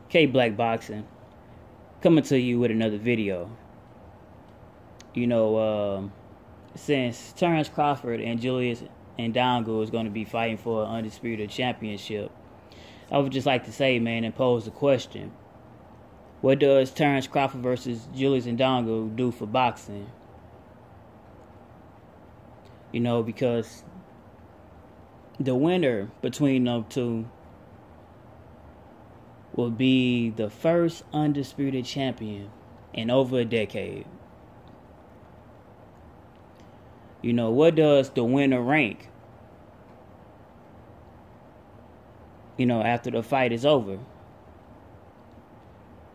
K Black Boxing, coming to you with another video. Since Terence Crawford and Julius Indongo is going to be fighting for an undisputed championship, I would just like to say, man, and pose the question: what does Terence Crawford versus Julius Indongo do for boxing? Because the winner between them two will be the first undisputed champion in over a decade. What does the winner rank? After the fight is over.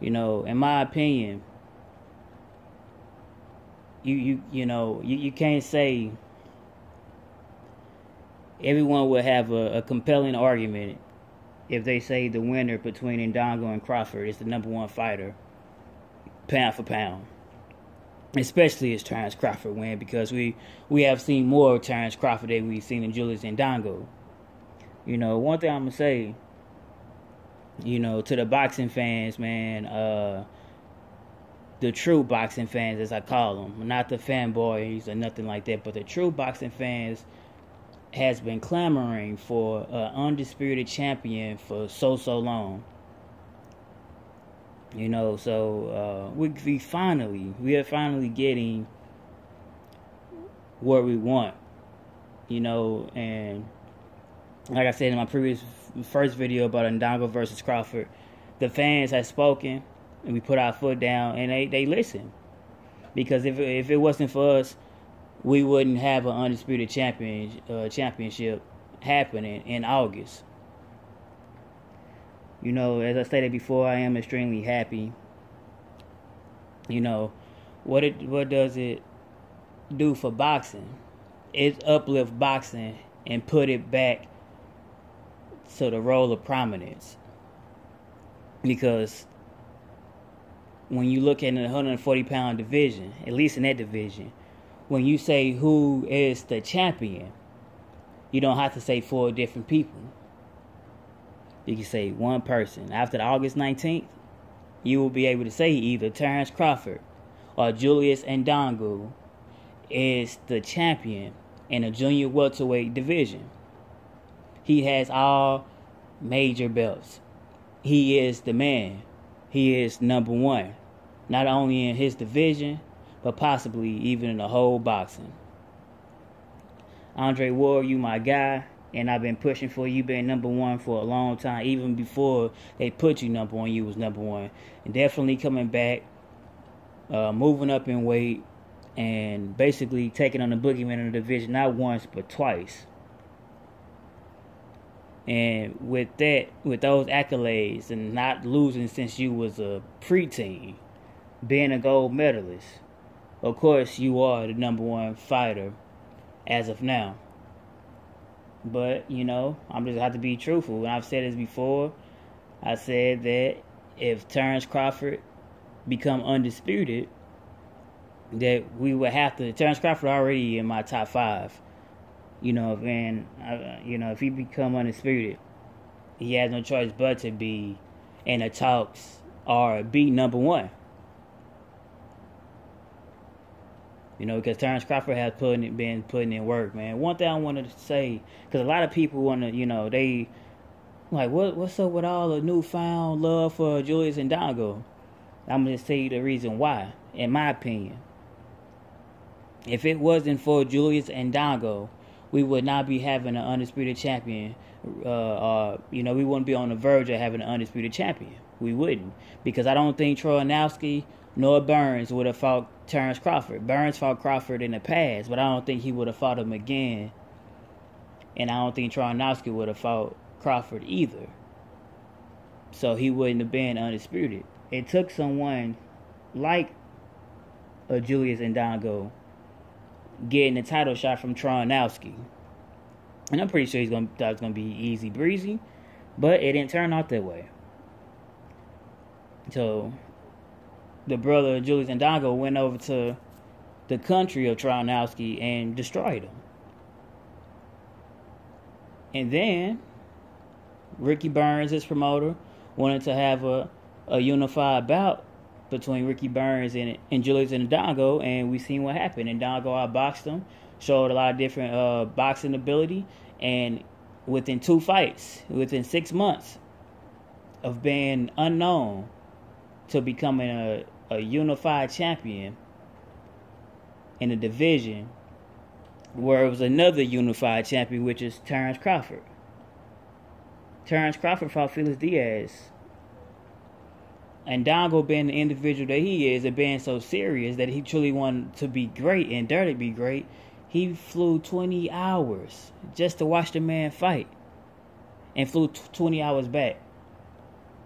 In my opinion, you can't say everyone would have a compelling argument if they say the winner between Indongo and Crawford is the number one fighter, pound for pound. Especially as Terence Crawford win, because we have seen more of Terence Crawford than we've seen in Julius Indongo. One thing I'm going to say, to the boxing fans, man, the true boxing fans, as I call them, not the fanboys or nothing like that, but the true boxing fans has been clamoring for an undisputed champion for so long. So we are finally getting what we want. And like I said in my first video about Indongo versus Crawford, the fans have spoken, and we put our foot down, and they listen. Because if it wasn't for us, we wouldn't have an undisputed championship happening in August. As I stated before, I am extremely happy. What does it do for boxing? It uplifts boxing and put it back to the role of prominence. Because when you look at the 140-pound division, at least in that division, when you say who is the champion, you don't have to say 4 different people. You can say one person. After the August 19th, you will be able to say either Terence Crawford or Julius Indongo is the champion in the junior welterweight division. He has all major belts. He is the man. He is number one, not only in his division, but possibly even in the whole boxing. Andre Ward, you my guy. And I've been pushing for you being number one for a long time. Even before they put you number one, you was number one. And definitely coming back, moving up in weight, and basically taking on the boogeyman in the division not once but twice. And with those accolades, and not losing since you was a preteen, being a gold medalist, of course you are the number one fighter as of now. But, I'm just have to be truthful. And I've said this before. I said that if Terence Crawford become undisputed, that we would have to... Terence Crawford already in my top 5. If he become undisputed, he has no choice but to be in the talks or be number one. Because Terence Crawford has been putting in work, man. One thing I wanted to say, because a lot of people want to, they like, what's up with all the newfound love for Julius Indongo? I'm going to tell you the reason why, in my opinion. If it wasn't for Julius Indongo, we would not be having an undisputed champion. We wouldn't be on the verge of having an undisputed champion. We wouldn't. Because I don't think Troyanowski nor Burns would have fought Terence Crawford. Burns fought Crawford in the past, but I don't think he would have fought him again. And I don't think Troyanowski would have fought Crawford either. So he wouldn't have been undisputed. It took someone like a Julius Indongo getting the title shot from Troyanowski. And I'm pretty sure he thought it was going to be easy breezy, but it didn't turn out that way. So the brother of Julius Indongo went over to the country of Troyanowski and destroyed him. And then Ricky Burns, his promoter, wanted to have a a unified bout between Ricky Burns and Julius Indongo, and we seen what happened. Indongo outboxed him, showed a lot of different boxing ability, and within 2 fights, within 6 months of being unknown to becoming a unified champion in a division where it was another unified champion, which is Terence Crawford. Terence Crawford fought Felix Diaz. And Indongo, being the individual that he is and being so serious that he truly wanted to be great and dare to be great, he flew 20 hours just to watch the man fight and flew 20 hours back.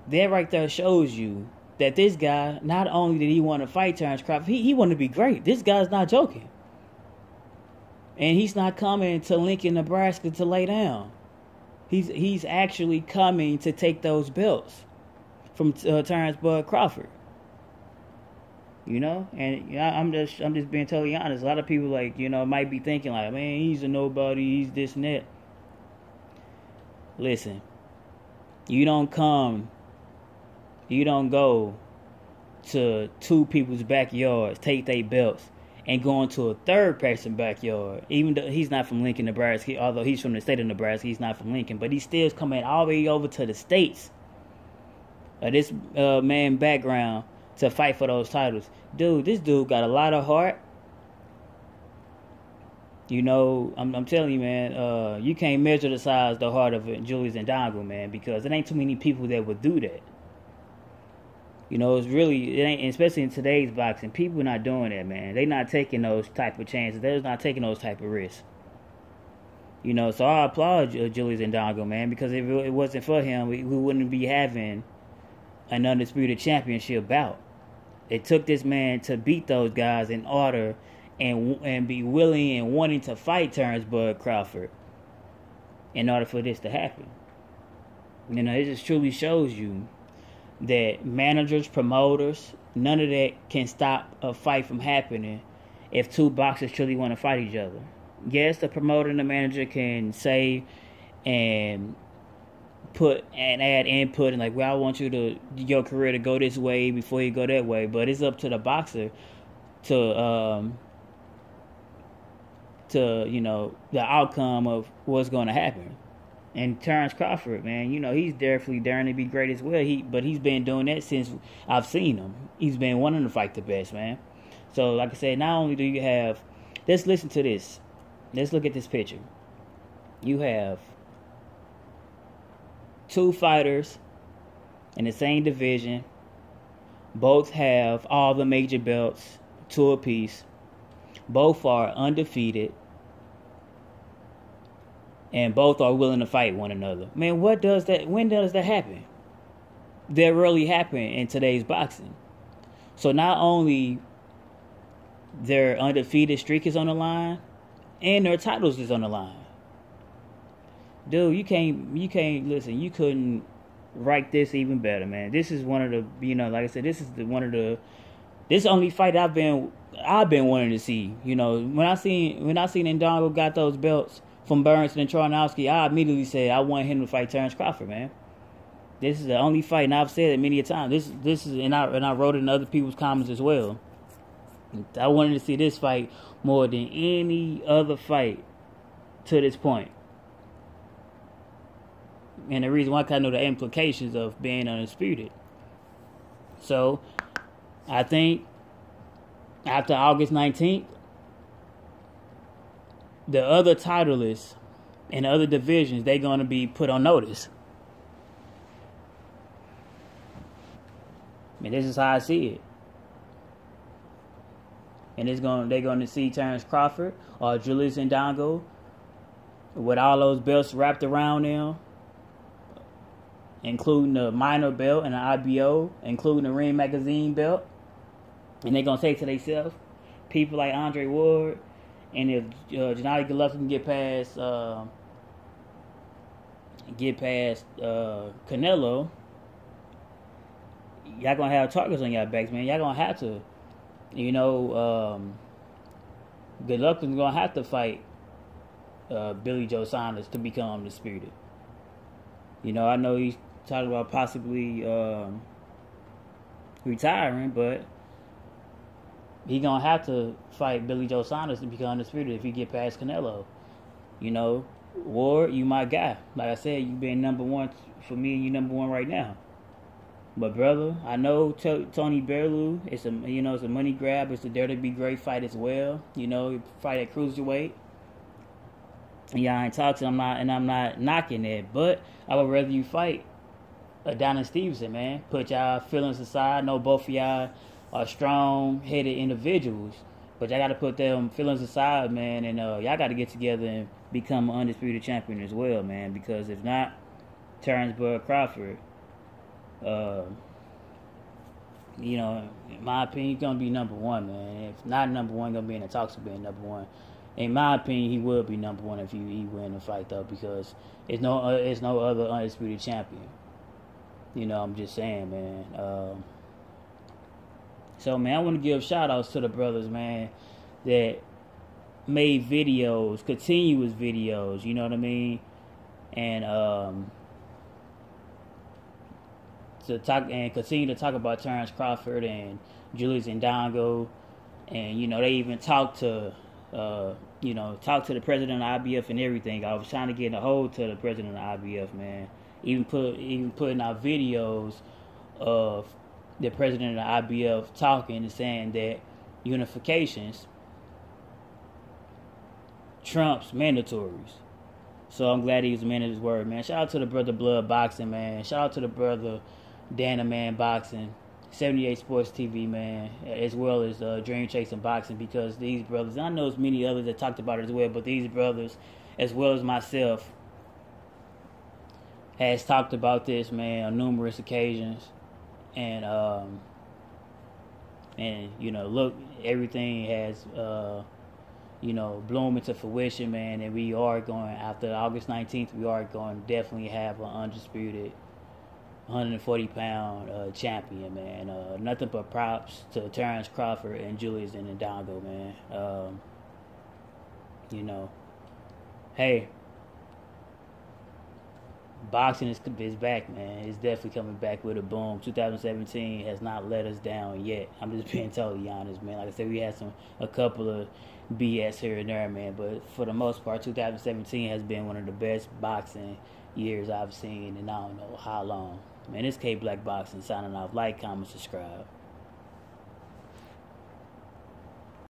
That right there shows you that this guy, not only did he want to fight Terence Crawford, he wanted to be great. This guy's not joking. And he's not coming to Lincoln, Nebraska to lay down. He's actually coming to take those belts from Terence Bud Crawford. You know? And I'm just being totally honest. A lot of people, like, you know, might be thinking like, man, he's a nobody, he's this and that. Listen, you don't go to 2 people's backyards, take their belts, and go into a third person's backyard. Even though he's not from Lincoln, Nebraska, although he's from the state of Nebraska, he's not from Lincoln, but he still's coming all the way over to the states of this man background to fight for those titles. Dude, this dude got a lot of heart. You know, I'm telling you, man, you can't measure the size, the heart of Julius Indongo, man, because it ain't too many people that would do that. You know, it ain't, especially in today's boxing, people are not doing that, man. They not taking those type of chances. They're not taking those type of risks. You know, so I applaud Julius Indongo, man, because if it wasn't for him, we wouldn't be having an undisputed championship bout. It took this man to beat those guys in order and be willing and wanting to fight Terence Bud Crawford in order for this to happen. You know, it just truly shows you that managers, promoters, none of that can stop a fight from happening if 2 boxers truly want to fight each other. Yes, the promoter and the manager can say and put and add input and like, well, I want your career to go this way before you go that way, but it's up to the boxer to you know, the outcome of what's going to happen. And Terence Crawford, man, you know, he's definitely daring to be great as well. But he's been doing that since I've seen him. He's been wanting to fight the best, man. So, like I said, not only do you have... Let's listen to this. Let's look at this picture. You have 2 fighters in the same division. Both have all the major belts, 2 apiece. Both are undefeated. And both are willing to fight one another. Man, when does that happen? That rarely happen in today's boxing. So not only their undefeated streak is on the line, and their titles is on the line. Dude, you can't listen, you couldn't write this even better, man. This is one of the, you know, like I said, this is this is the only fight I've been wanting to see. You know, when I seen Indongo got those belts from Burns and Trojanowski, I immediately said I want him to fight Terence Crawford, man. This is the only fight, and I've said it many a time. This is, and I wrote it in other people's comments as well. I wanted to see this fight more than any other fight to this point. And the reason why, I know the implications of being undisputed. So, I think after August 19th, the other titleists in the other divisions, they're going to be put on notice. And this is how I see it. And they're going to see Terence Crawford or Julius Indongo with all those belts wrapped around them, including the minor belt and the IBO, including the Ring Magazine belt. And they're going to say to themselves, people like Andre Ward, and if Gennady Golovkin can get past Canelo, y'all gonna have targets on y'all backs, man. Y'all gonna have to, you know, Golovkin's gonna have to fight Billy Joe Saunders to become undisputed. You know, I know he's talking about possibly retiring, but he gonna have to fight Billy Joe Saunders to become undisputed if he get past Canelo. You know, Ward, you my guy. Like I said, you been number one for me, and you number one right now. But brother, I know Tony Bellew. It's a money grab. It's a dare to be great fight as well. You know, fight at cruiserweight. Yeah, I ain't talking. I'm not knocking it, but I would rather you fight Adonis Stevenson, man. Put y'all feelings aside. I know both of y'all are strong-headed individuals, but y'all got to put them feelings aside, man, and y'all got to get together and become an undisputed champion as well, man. Because if not, Terence Crawford, you know, in my opinion, he's gonna be number one, man. If not number one, gonna be in the talks of being number one. In my opinion, he will be number one if he win the fight, though, because it's no other undisputed champion. You know, I'm just saying, man. So, man, I want to give shout-outs to the brothers, man, that made videos, continuous videos, you know what I mean? And to talk and continue to talk about Terence Crawford and Julius Indongo. And, you know, they even talked to the president of the IBF and everything. I was trying to get a hold to the president of the IBF, man. Even putting out videos of the president of the IBF talking and saying that unifications trumps mandatories. So I'm glad he was a man of his word, man. Shout out to the brother Blood Boxing, man. Shout out to the brother Dana Man Boxing, 78 Sports TV, man, as well as Dream Chasing Boxing, because these brothers, and I know there's many others that talked about it as well, but these brothers, as well as myself, has talked about this, man, on numerous occasions. And you know, look, everything has bloom into fruition, man, and we are going, after August 19th, we are going to definitely have an undisputed 140-pound champion, man. Nothing but props to Terence Crawford and Julius and Indongo, man. You know, hey, boxing is back, man. It's definitely coming back with a boom. 2017 has not let us down yet. I'm just being totally honest, man. Like I said, we had a couple of BS here and there, man, but for the most part, 2017 has been one of the best boxing years I've seen in I don't know how long. Man, it's K Black Boxing signing off. Like, comment, subscribe.